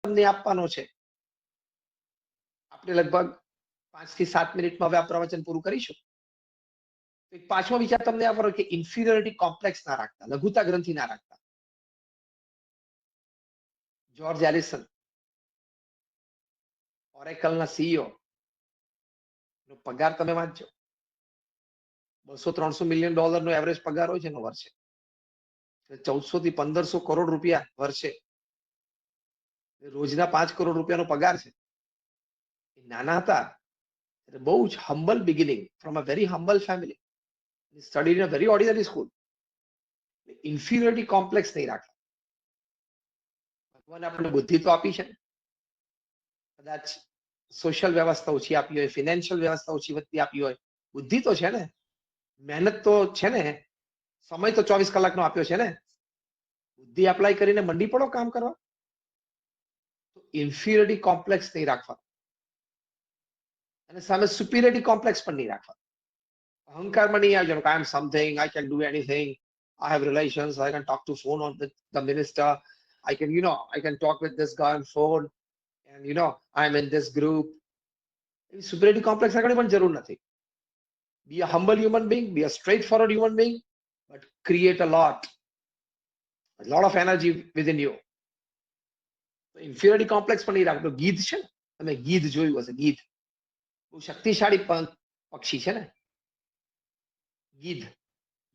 તમને આપવાનો છે. આપણે લગભગ 5 થી 7 મિનિટમાં હવે આ પ્રવચન પૂરું કરીશું. એક પાંચમો વિચાર તમને આપવાનો કે ઇન્ફિરિયોરિટી કોમ્પ્લેક્સ ના રાખતા, લઘુતા ગ્રંથિ ના રાખતા. જ્યોર્જ એલિસન, ઓરેકલના સીઈઓ નો પગાર તમે વાંચજો. $200-300 મિલિયન નો એવરેજ પગાર હોય છે એનો વર્ષે. 1400 થી 1500 કરોડ રૂપિયા વર્ષે. રોજના 5 કરોડ રૂપિયાનો પગાર છે. નાના હતા બહુ જ humble beginning from a very humble family. Studied in a very ordinary school. Inferiority complex નહીં રાખતા. ભગવાન આપણને બુદ્ધિ તો આપી છે, કદાચ સોશિયલ વ્યવસ્થા ઓછી આપી હોય, ફિનાન્શિયલ વ્યવસ્થા ઓછી વધતી આપી હોય, બુદ્ધિ તો છે ને, મહેનત તો છે ને, સમય તો 24 કલાકનો આપ્યો છે ને. બુદ્ધિ એપ્લાય કરીને મંડી પડો કામ કરવા. તો ઇન્ફિરિયોરિટી કોમ્પ્લેક્સ નહીં રાખવા અને સામે સુપિરિયોરિટી કોમ્પ્લેક્સ પણ નહીં રાખવા. અહંકારમાં નહીં આવજો કે I am something, I can do anything, I have relations, I can talk to phone on with the minister, I can, I can talk with this guy on phone, and I'm in this group. Superiority complex રાખવાની પણ જરૂર નથી. Be a humble human being, be a straightforward human being, but create a lot of energy within you. Inferiority complex પણ નહીં રાખતો. ગીધ છે ને, તમે ગીધ જોયું હશે. ગીધ બહુ શક્તિશાળી પક્ષી છે ને. ગીધ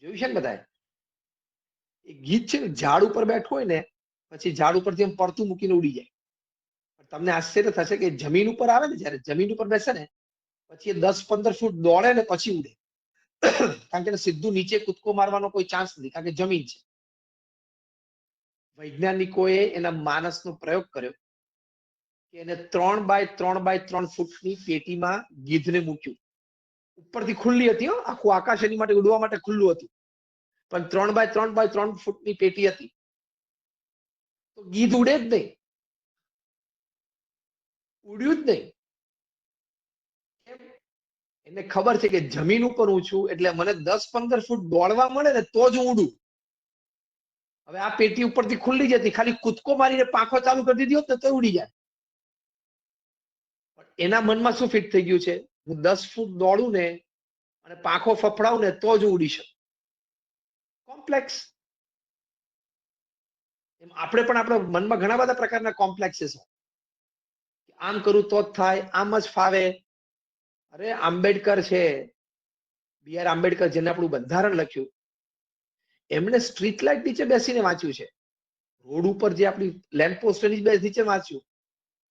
જોયું છે ને બધાએ. એ ગીધ છે ને, ઝાડ ઉપર બેઠો હોય ને, પછી ઝાડ ઉપરથી એમ પડતું મૂકીને ઉડી જાય. તમને આશ્ચર્ય થશે કે જમીન ઉપર આવે ને, જયારે જમીન ઉપર બેસે ને, પછી એ 10-15 ફૂટ દોડે ને પછી ઉડે. કારણ કે સીધું નીચે કૂદકો મારવાનો કોઈ ચાન્સ નથી, કારણ કે જમીન છે. વૈજ્ઞાનિકોએ એના માનસનો પ્રયોગ કર્યો કે એને 3x3x3 ફૂટની પેટીમાં ગીધને મૂક્યું. ઉપરથી ખુલ્લી હતી, આખું આકાશ એની માટે ઉડવા માટે ખુલ્લું હતું, પણ 3x3x3 ફૂટની પેટી હતી. તો ગીધ ઉડે જ નહીં, ઉડ્યું જ નહીં. એને ખબર છે કે જમીન ઉપર હું છું, એટલે મને 10-15 ફૂટ દોડવા મળે ને તો જ હું ઉડું. હવે આ પેટી ઉપરથી ખુલ્લી જતી, ખાલી કૂદકો મારીને પાંખો ચાલુ કરી દીધી હોત ને તો ઉડી જાય. પણ એના મનમાં શું ફિટ થઈ ગયું છે, હું 10 ફૂટ દોડું ને અને પાંખો ફફડાવું ને તો જ હું ઉડી શકું. કોમ્પ્લેક્સ. એમ આપણે પણ આપણા મનમાં ઘણા બધા પ્રકારના કોમ્પ્લેક્સીસ હોય. આમ કરું તો જ થાય, આમ જ ફાવે. અરે આંબેડકર છે, બી.આર. આંબેડકર, જેને આપણું બંધારણ લખ્યું, એમણે સ્ટ્રીટ લાઇટ નીચે બેસીને વાંચ્યું છે. રોડ ઉપર જે આપણી લેમ્પ પોસ્ટ નીચે વાંચ્યું.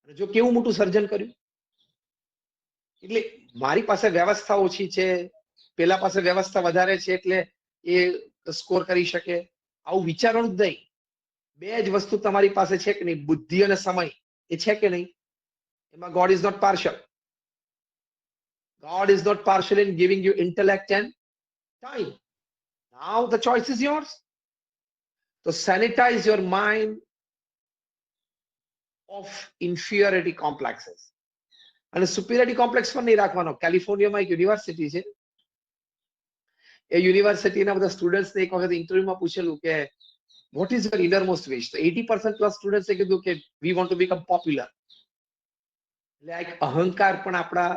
અને જો કેવું મોટું સર્જન કર્યું. એટલે મારી પાસે વ્યવસ્થા ઓછી છે, પેલા પાસે વ્યવસ્થા વધારે છે, એટલે એ સ્કોર કરી શકે, આવું વિચારવાનું જ નહીં. બે જ વસ્તુ તમારી પાસે છે કે નહીં, બુદ્ધિ અને સમય. એ છે કે નહીં? એમાં God is not partial. God is not partial in giving you intellect and time. Now the choice is yours. So sanitize your mind of inferiority complexes. અને superiority complex પણ નહીં રાખવાનો. કેલિફોર્નિયામાં એક યુનિવર્સિટી છે. એ યુનિવર્સિટીના બધા સ્ટુડન્ટ્સને એક વખત ઇન્ટરવ્યુમાં પૂછેલું કે what is your innermost wish? તો 80% પ્લસ સ્ટુડન્ટ્સે કીધું કે we want to become popular. એટલે એક અહંકાર પણ આપણા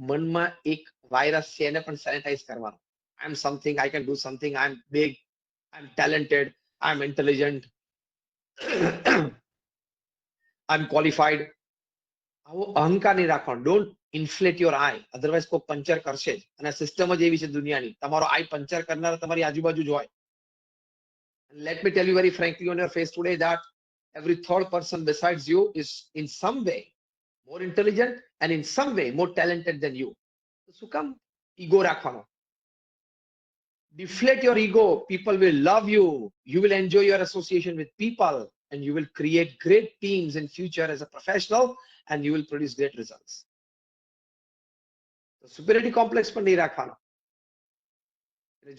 મનમાં એક વાયરસ છે, એને પણ સેનિટાઈઝ કરવાનો. I am something, I can do something, I am big, I am talented, I am intelligent, I am qualified. આવો અહંકાર નહીં રાખવાનો. ડોન્ટ ઇન્ફ્લેટ યોર આઈ, અધરવાઇઝ કોઈ પંચર કરશે જ. અને સિસ્ટમ જ એવી છે દુનિયાની, તમારો આઈ પંચર કરનાર તમારી આજુબાજુ જ હોય. Let me tell you very frankly on your face today that every third person besides you is in some way more intelligent and in some way more talented than you. શું કામ ego રાખવાનો? Deflate your ego. People will love you. You will enjoy your association with people, and you will create great teams in future as a professional, and you will produce great results. So superiority complex પણ નહીં રાખવાનો.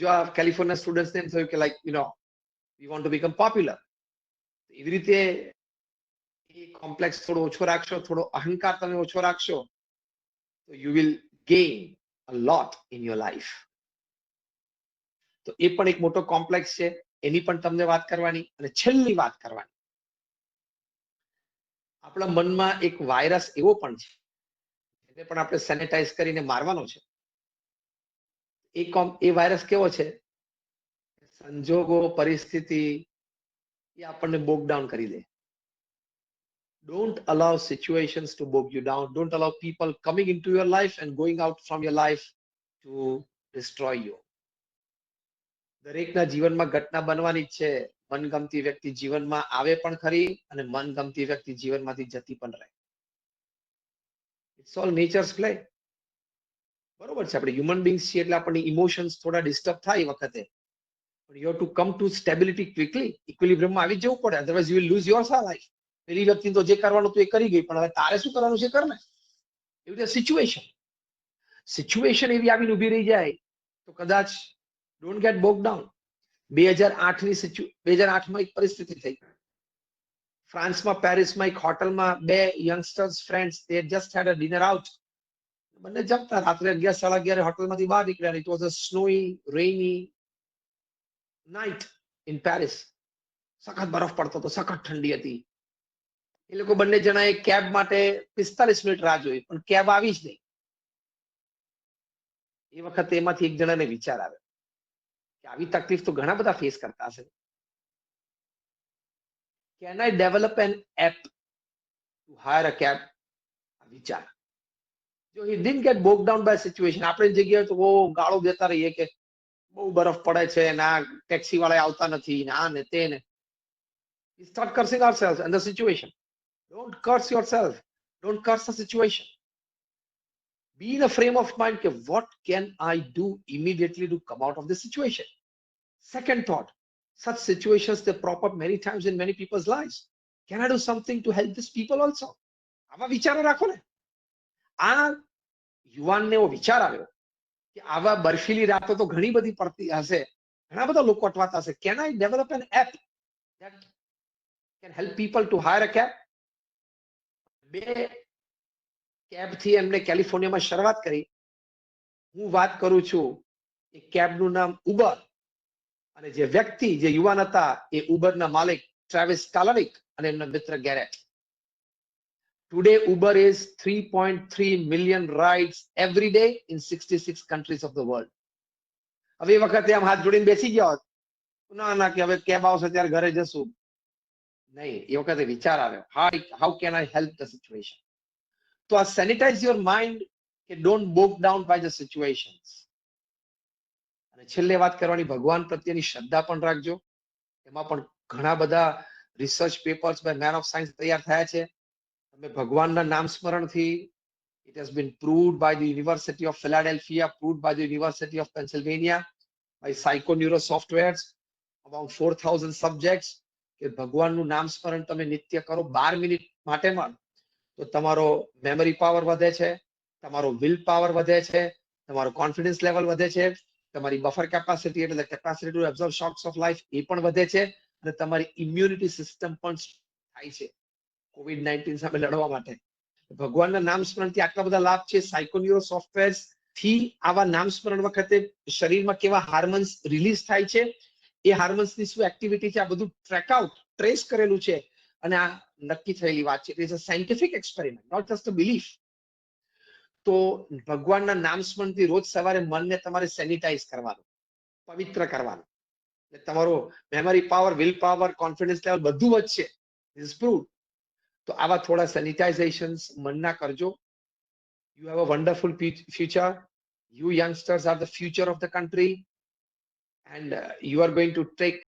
જો આ California સ્ટુડન્ટ્સને એમ થયું કે like we want to become popular. એવી રીતે એ complex થોડો ઓછો રાખશો, થોડો અહંકાર તમે ઓછો રાખશો, તો you will gain a lot in your life. તો એ પણ એક મોટો કોમ્પ્લેક્સ છે, એની પણ તમને વાત કરવાની. અને છેલ્લી વાત કરવાની, આપણા મનમાં એક વાયરસ એવો પણ છે એને પણ આપણે સેનેટાઈઝ કરીને મારવાનો છે. એ વાયરસ કેવો છે? સંજોગો, પરિસ્થિતિ એ આપણને બોગ ડાઉન કરી દે. Don't allow situations to bog you down. Don't allow people coming into your life and going out from your life to destroy you. દરેકના જીવનમાં ઘટના બનવાની જ છે. મનગમતી વ્યક્તિ જીવનમાં આવે પણ ખરી અને મનગમતી વ્યક્તિ જીવનમાંથી જતી પણ રહે. It's all nature's play. બરોબર છે, આપણે હ્યુમન બીંગ્સ છીએ એટલે આપણને ઇમોશન્સ થોડા ડિસ્ટર્બ થાય એ વખતે. You have to come to stability quickly. ઇક્વિલિબ્રિયમમાં આવી જવું પડે, otherwise you will lose your life. પેલી વ્યક્તિ તો જે કરવાનું તું એ કરી ગઈ, પણ હવે તારે શું કરવાનું છે કર ને. એવી રીતે સિચ્યુએશન એવી આવીને ઉભી રહી જાય તો કદાચ ડોન્ટ ગેટ બોગ ડાઉન. 2008માં એક પરિસ્થિતિ થઈ. ફ્રાન્સમાં પેરિસમાં એક હોટલમાં બે youngsters friends they just had a dinner out. બંને જમતા રાત્રે 11-11 હોટલમાંથી બહાર નીકળ્યા. It was a snowy rainy night in Paris. સખત બરફ પડતો હતો, સખત ઠંડી હતી. એ લોકો બંને જણાએ કેબ માટે 45 મિનિટ રાહ જોઈ, પણ કેબ આવી જ નહીં. એ વખતે એમાંથી એક જણાને વિચાર આવ્યો કે આવી તકલીફ તો ઘણા બધા ફેસ કરતા હશે. Can I develop an app to hire a cab? વિચાર. જો he didn't get bog down by situation. આપણી જગ્યાએ તો બહુ ગાળો દેતા રહીએ કે બહુ બરફ પડે છે, ના ટેક્સી વાળા આવતા નથી, ના ને તે ને. We start cursing ourselves and the situation. Don't curse yourself. Don't curse the situation. Be in a frame of mind that what can I do immediately to come out of this situation? Second thought, such situations they prop up many times in many people's lives. Can I do something to help these people also? આવા વિચારો રાખો ને. આ યુવાનને એવો વિચાર આવ્યો કે આવા બર્ફીલી રાતો તો ઘણી બધી પડતી હશે, ઘણા બધા લોકો અટવાતા હશે. Can I develop an app that can help people to hire a cab? બે કેબથી એમને કેલિફોર્નિયામાં શરૂઆત કરી. હું વાત કરું છું એ કેબનું નામ ઉબર, અને જે વ્યક્તિ જે યુવાન હતા એ ઉબરના માલિક ટ્રાવિસ કાલાનિક અને એમના મિત્ર Garrett. Today Uber is 3.3 million rides every day in 66 countries of the world. હવે એ વખતે આમ હાથ જોડીને બેસી ગયા હોત, ના કે હવે કેબ આવશે ત્યારે ઘરે જશું. નહીં, એ વખતે વિચાર આવ્યો, how can I help the situation? તો આ સેનિટાઇઝ યોર માઇન્ડ કે don't bog down by the situations. અને છેલ્લે વાત કરવાની, ભગવાન પ્રત્યેની શ્રદ્ધા પણ રાખજો. એમાં પણ ઘણા બધા research papers by man of science તૈયાર થયા છે. તમે ભગવાનના નામ સ્મરણથી, it has been proved by the University of Philadelphia, proved by the University of Pennsylvania, by psychoneuro softwares, about 4,000 subjects, કે ભગવાનનું નામ સ્મરણ તમે નિત્ય કરો 12 મિનિટ માટે માં, તો તમારો મેમરી પાવર વધે છે, તમારો વિલ પાવર વધે છે, તમારો કોન્ફિડન્સ લેવલ વધે છે, તમારી બફર કેપેસિટી એટલે capacity to absorb shocks of life એ પણ વધે છે, અને તમારી ઇમ્યુનિટી સિસ્ટમ પણ થાય છે કોવિડ-19 સામે લડવા માટે. ભગવાનના નામ સ્મરણથી આટલા બધા લાભ છે. સાયકોન્યુરો સોફ્ટવેર થી આવા નામ સ્મરણ વખતે શરીરમાં કેવા હાર્મોન્સ રિલીઝ થાય છે, એ હાર્મોન્સની શું એક્ટિવિટી છે, આ બધું ટ્રેસ કરેલું છે. અને આ નક્કી થયેલી વાત છે. It is a scientific experiment, not just a belief. તો ભગવાનના નામ સ્મરણથી રોજ સવારે મનને તમારે સેનિટાઈઝ કરવાનું, પવિત્ર કરવાનું. એટલે તમારો memory power, will power, confidence level બધું વધશે. This is proved. તો આવા થોડા સેનિટાઇઝેશન્સ મનના કરજો. You have a wonderful future. You youngsters are the future of the country, and you are going to take